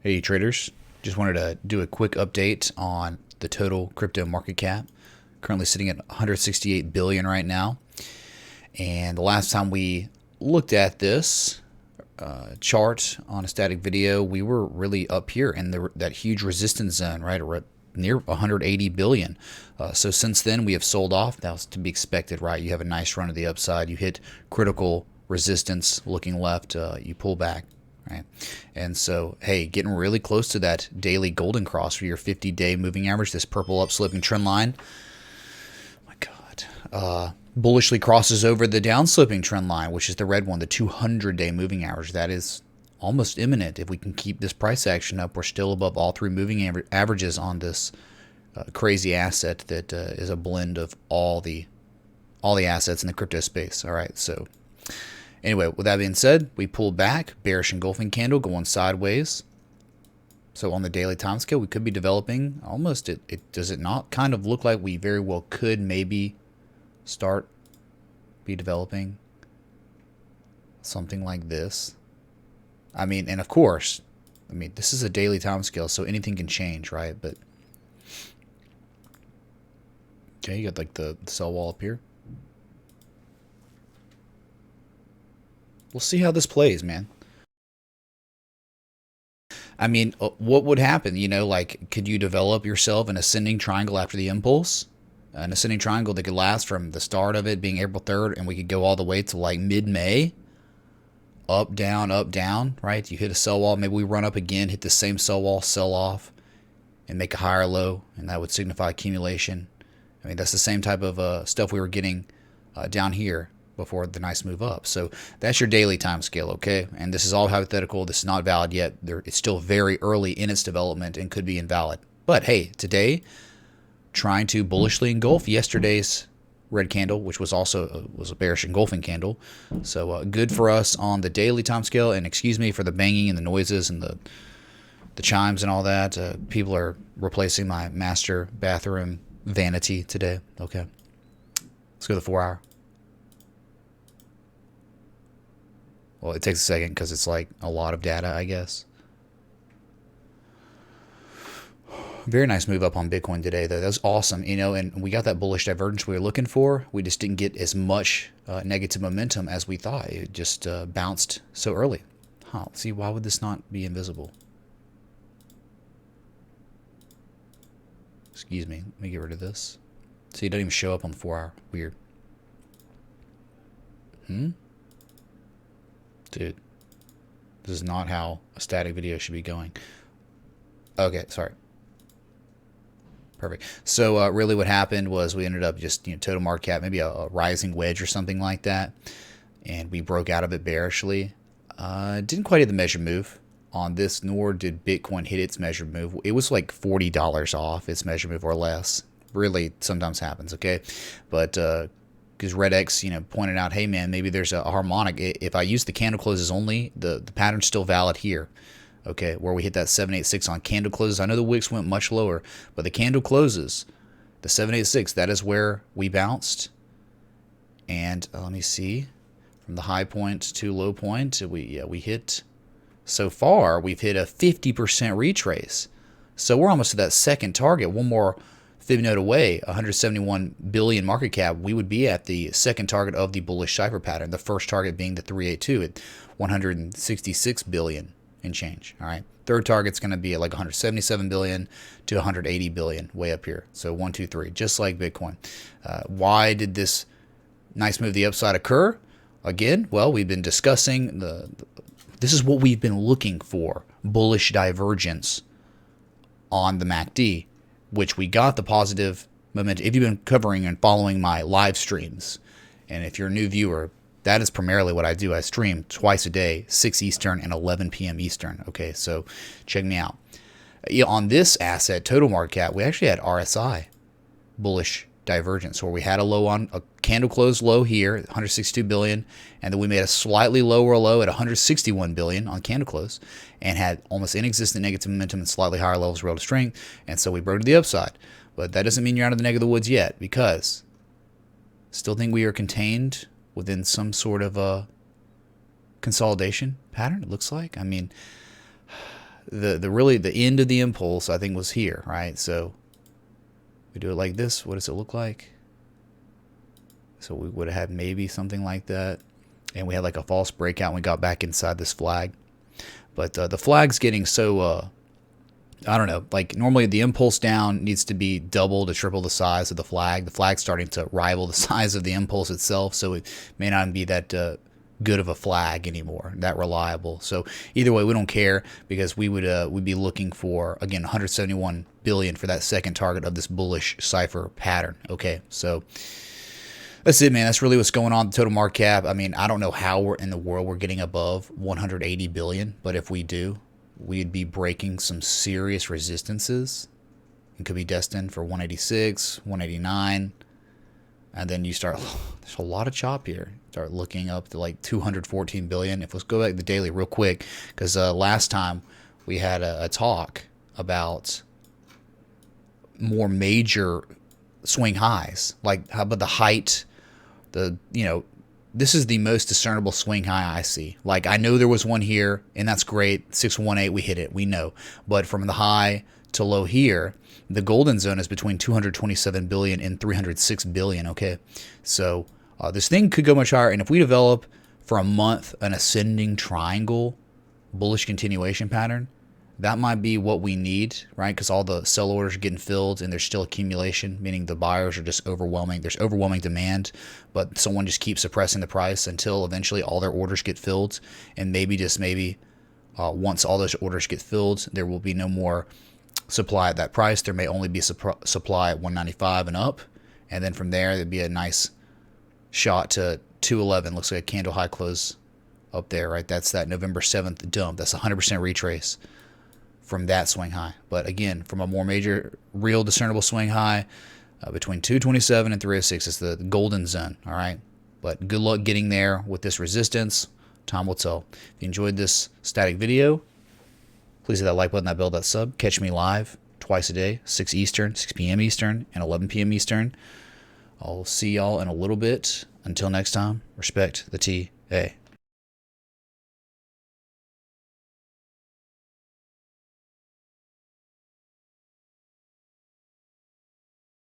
Hey traders, just wanted to do a quick update on the total crypto market cap. Currently sitting at 168 billion right now. And the last time we looked at this chart on a static video, we were really up here in that huge resistance zone, right? We're at near 180 billion. So since then we have sold off. That was to be expected, right? You have a nice run to the upside. You hit critical resistance looking left, you pull back. Right. And so, hey, getting really close to that daily golden cross for your 50-day moving average, this purple upsloping trend line. Oh my God. Bullishly crosses over the downsloping trend line, which is the red one, the 200-day moving average. That is almost imminent. If we can keep this price action up, we're still above all three moving averages on this crazy asset that is a blend of all the assets in the crypto space. All right, so anyway, with that being said, we pulled back, bearish engulfing candle going sideways. So on the daily time scale, we could be developing almost, does it not kind of look like we very well could maybe be developing something like this? I mean, and of course, this is a daily time scale, so anything can change, right? But okay, you got like the sell wall up here. We'll see how this plays, man. I mean, what would happen? Like, could you develop yourself an ascending triangle after the impulse? An ascending triangle that could last from the start of it being April 3rd, and we could go all the way to like mid-May. Up, down, right? You hit a sell wall. Maybe we run up again, hit the same sell wall, sell off, and make a higher low, and that would signify accumulation. I mean, that's the same type of stuff we were getting down here before the nice move up. So that's your daily time scale, okay? And this is all hypothetical. This is not valid yet. It's still very early in its development and could be invalid. But hey, today, trying to bullishly engulf yesterday's red candle, which was also was a bearish engulfing candle. So good for us on the daily time scale. And excuse me for the banging and the noises and the chimes and all that. People are replacing my master bathroom vanity today. Okay, let's go to the 4 hour. Well, it takes a second because it's like a lot of data, I guess. Very nice move up on Bitcoin today, though. That was awesome, and we got that bullish divergence we were looking for. We just didn't get as much negative momentum as we thought. It just bounced so early. See, why would this not be invisible? Excuse me. Let me get rid of this. See, it doesn't even show up on the 4 hour. Weird. Dude, this is not how a static video should be going. Okay, sorry. Perfect. So really what happened was we ended up just, total market cap, maybe a rising wedge or something like that. And we broke out of it bearishly. Didn't quite hit the measured move on this, nor did Bitcoin hit its measured move. It was like $40 off its measured move or less. Really sometimes happens, okay? But because RedX, pointed out, hey man, maybe there's a harmonic. If I use the candle closes only, the pattern's still valid here. Okay, where we hit that 786 on candle closes. I know the wicks went much lower, but the candle closes, the 786, that is where we bounced. And let me see, from the high point to low point, we hit, so far, we've hit a 50% retrace. So we're almost to that second target. One more fib node away, 171 billion market cap, we would be at the second target of the bullish cipher pattern. The first target being the 382 at 166 billion and change. All right, third target's going to be at like 177 billion to 180 billion, way up here. So 1, 2, 3, just like Bitcoin. Why did this nice move the upside occur? Again, well, we've been discussing this is what we've been looking for, bullish divergence on the MACD, which we got the positive momentum. If you've been covering and following my live streams, and if you're a new viewer, that is primarily what I do. I stream twice a day, 6 Eastern and 11 p.m. Eastern. Okay, so check me out. On this asset, total market cap, we actually had RSI, bullish divergence, where we had a candle closed low here, 162 billion, and then we made a slightly lower low at 161 billion on candle close, and had almost inexistent negative momentum and slightly higher levels of relative strength, and so we broke to the upside. But that doesn't mean you're out of the neck of the woods yet, because still think we are contained within some sort of a consolidation pattern, it looks like. I mean, the end of the impulse, I think, was here, right? So we do it like this. What does it look like? So we would have had maybe something like that. And we had like a false breakout and we got back inside this flag. But the flag's getting so, I don't know, like normally the impulse down needs to be double to triple the size of the flag. The flag's starting to rival the size of the impulse itself, so it may not be that good of a flag anymore, that reliable. So either way, we don't care, because we would we'd be looking for, again, 171 billion for that second target of this bullish cipher pattern. Okay, so that's it, man. That's really what's going on with the total market cap. I mean, I don't know how we're in the world we're getting above 180 billion, but if we do, we'd be breaking some serious resistances and could be destined for 186, 189. And then you start, there's a lot of chop here. Start looking up to like 214 billion. If let's go back to the daily real quick, because last time we had a talk about more major swing highs, like how about the height, this is the most discernible swing high I see. Like, I know there was one here, and that's great. 618, we hit it, we know. But from the high to low here, the golden zone is between 227 billion and 306 billion, okay? So this thing could go much higher, and if we develop for a month an ascending triangle bullish continuation pattern, that might be what we need, right? Because all the sell orders are getting filled and there's still accumulation, meaning the buyers are just overwhelming. There's overwhelming demand, but someone just keeps suppressing the price until eventually all their orders get filled. And maybe, just maybe, once all those orders get filled, there will be no more supply at that price. There may only be supply at 195 and up. And then from there, there'd be a nice shot to 211. Looks like a candle high close up there, right? That's that November 7th dump. That's 100% retrace from that swing high. But again, from a more major, real discernible swing high, between 227 and 306 is the golden zone, all right? But good luck getting there with this resistance. Time will tell. If you enjoyed this static video, please hit that like button, that bell, that sub. Catch me live twice a day, 6 Eastern, 6 p.m. Eastern, and 11 p.m. Eastern. I'll see y'all in a little bit. Until next time, respect the TA.